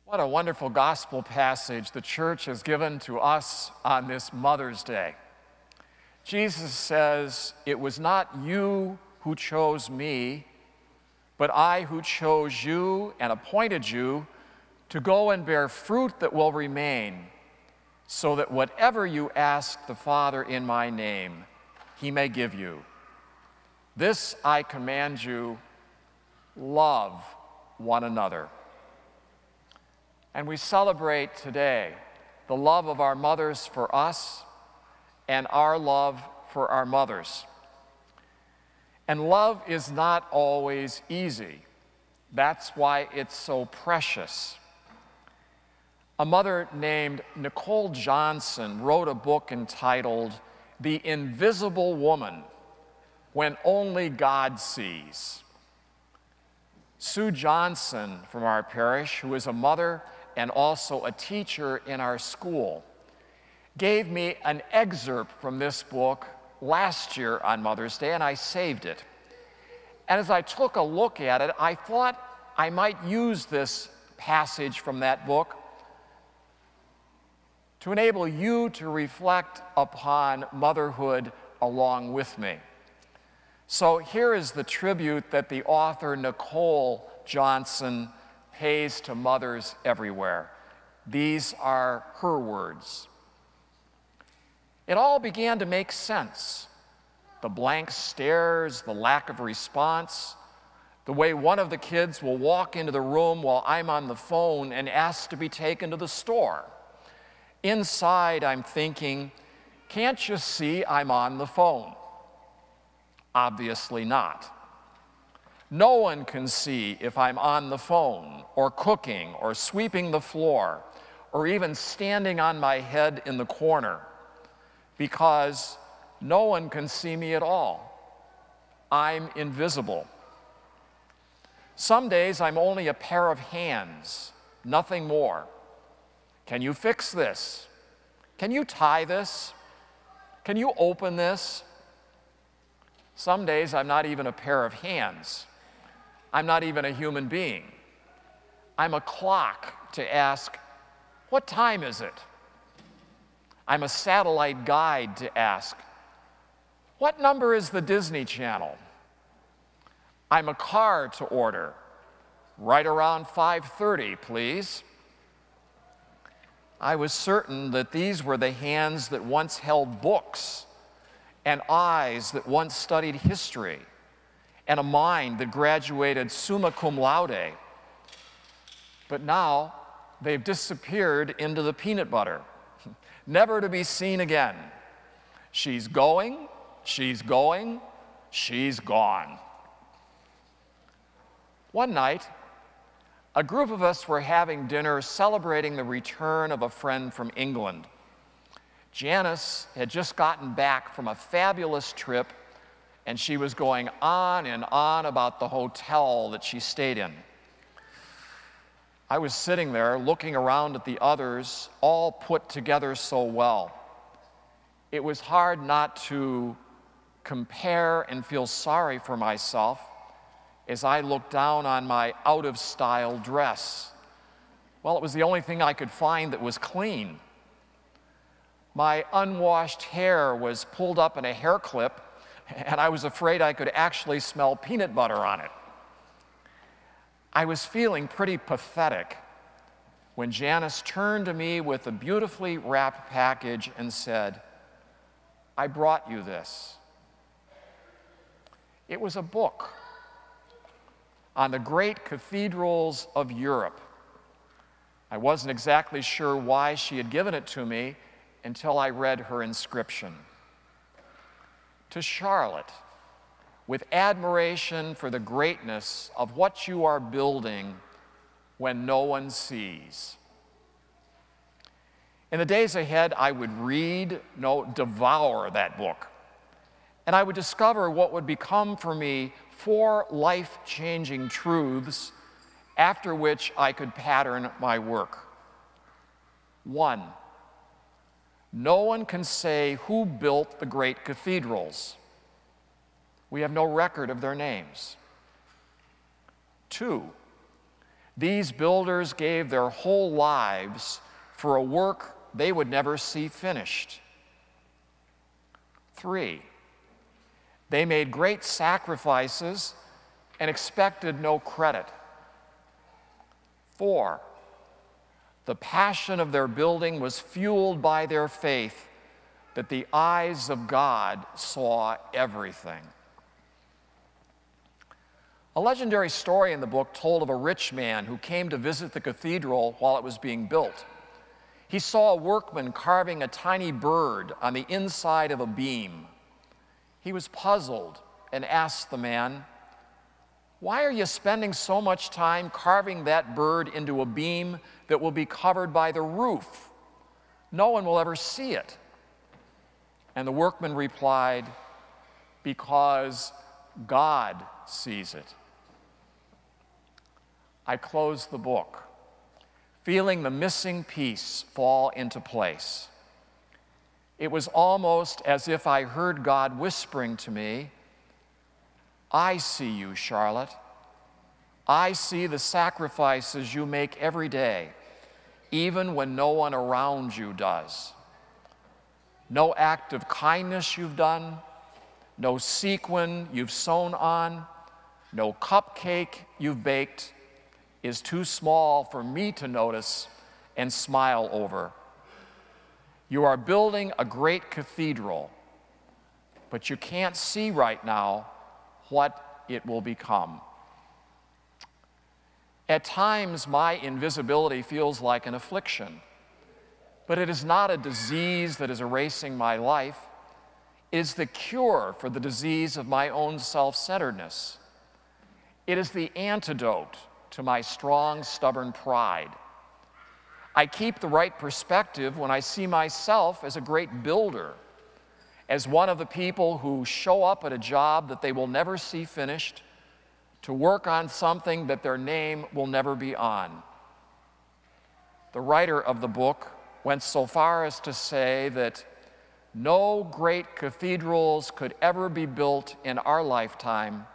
What a wonderful gospel passage the church has given to us on this Mother's Day. Jesus says, "It was not you who chose me, but I who chose you and appointed you to go and bear fruit that will remain, so that whatever you ask the Father in my name, he may give you. This I command you, love one another." And we celebrate today the love of our mothers for us and our love for our mothers. And love is not always easy. That's why it's so precious. A mother named Nicole Johnson wrote a book entitled "The Invisible Woman: When Only God Sees." Sue Johnson from our parish, who is a mother and also a teacher in our school, gave me an excerpt from this book last year on Mother's Day, and I saved it. And as I took a look at it, I thought I might use this passage from that book to enable you to reflect upon motherhood along with me. So here is the tribute that the author Nicole Johnson pays to mothers everywhere. These are her words. "It all began to make sense. The blank stares, the lack of response, the way one of the kids will walk into the room while I'm on the phone and ask to be taken to the store. Inside, I'm thinking, can't you see I'm on the phone? Obviously not. No one can see if I'm on the phone or cooking or sweeping the floor or even standing on my head in the corner, because no one can see me at all. I'm invisible. Some days I'm only a pair of hands, nothing more. Can you fix this? Can you tie this? Can you open this?" Some days I'm not even a pair of hands. I'm not even a human being. I'm a clock to ask, "What time is it?" I'm a satellite guide to ask, "What number is the Disney Channel?" I'm a car to order, "Right around 5:30, please." I was certain that these were the hands that once held books, and eyes that once studied history, and a mind that graduated summa cum laude. But now they've disappeared into the peanut butter, never to be seen again. She's going, she's going, she's gone. One night, a group of us were having dinner celebrating the return of a friend from England. Janice had just gotten back from a fabulous trip, and she was going on and on about the hotel that she stayed in. I was sitting there looking around at the others, all put together so well. It was hard not to compare and feel sorry for myself as I looked down on my out-of-style dress. Well, it was the only thing I could find that was clean. My unwashed hair was pulled up in a hair clip, and I was afraid I could actually smell peanut butter on it. I was feeling pretty pathetic when Janice turned to me with a beautifully wrapped package and said, "I brought you this." It was a book on the great cathedrals of Europe. I wasn't exactly sure why she had given it to me until I read her inscription. "To Charlotte, with admiration for the greatness of what you are building when no one sees." In the days ahead, I would read, devour that book, and I would discover what would become for me 4 life-changing truths after which I could pattern my work. 1, no one can say who built the great cathedrals. We have no record of their names. 2, These builders gave their whole lives for a work they would never see finished. 3, they made great sacrifices and expected no credit. 4, the passion of their building was fueled by their faith that the eyes of God saw everything. A legendary story in the book told of a rich man who came to visit the cathedral while it was being built. He saw a workman carving a tiny bird on the inside of a beam. He was puzzled and asked the man, "Why are you spending so much time carving that bird into a beam that will be covered by the roof? No one will ever see it." And the workman replied, "Because God sees it." I closed the book, feeling the missing piece fall into place. It was almost as if I heard God whispering to me, "I see you, Charlotte. I see the sacrifices you make every day, even when no one around you does. No act of kindness you've done, no sequin you've sewn on, no cupcake you've baked is too small for me to notice and smile over. You are building a great cathedral, but you can't see right now what it will become." At times, my invisibility feels like an affliction, but it is not a disease that is erasing my life. It is the cure for the disease of my own self-centeredness. It is the antidote to my strong, stubborn pride. I keep the right perspective when I see myself as a great builder, as one of the people who show up at a job that they will never see finished, to work on something that their name will never be on. The writer of the book went so far as to say that no great cathedrals could ever be built in our lifetime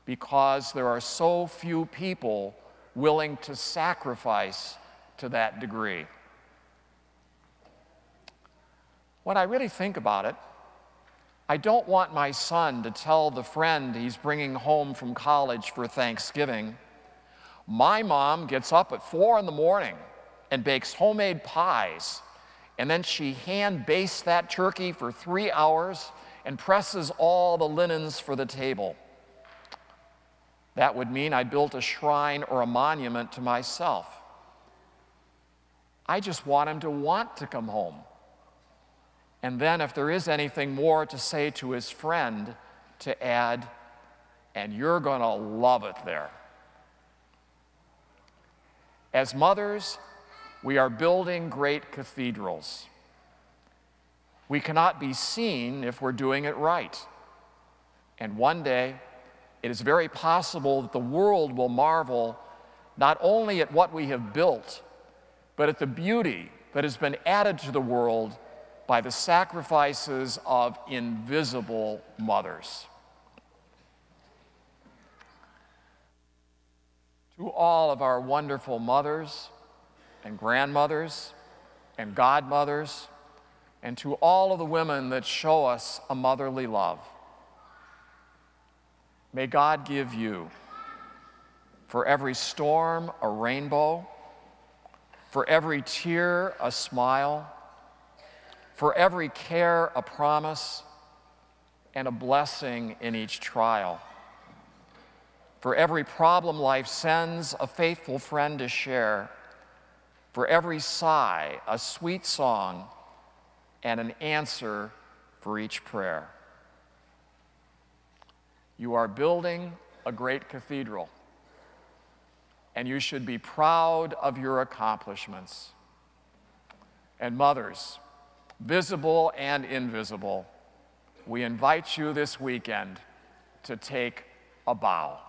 because there are so few people willing to sacrifice to that degree. When I really think about it, I don't want my son to tell the friend he's bringing home from college for Thanksgiving, "My mom gets up at 4 in the morning and bakes homemade pies, and then she hand bastes that turkey for 3 hours and presses all the linens for the table." That would mean I built a shrine or a monument to myself. I just want him to want to come home. And then if there is anything more to say to his friend, to add, "And you're going to love it there." As mothers, we are building great cathedrals. We cannot be seen if we're doing it right. And one day, it is very possible that the world will marvel not only at what we have built, but at the beauty that has been added to the world by the sacrifices of invisible mothers. To all of our wonderful mothers and grandmothers and godmothers, and to all of the women that show us a motherly love, may God give you, for every storm, a rainbow, for every tear, a smile, for every care, a promise, and a blessing in each trial. For every problem life sends, a faithful friend to share. For every sigh, a sweet song, and an answer for each prayer. You are building a great cathedral, and you should be proud of your accomplishments. And mothers, visible and invisible, we invite you this weekend to take a bow.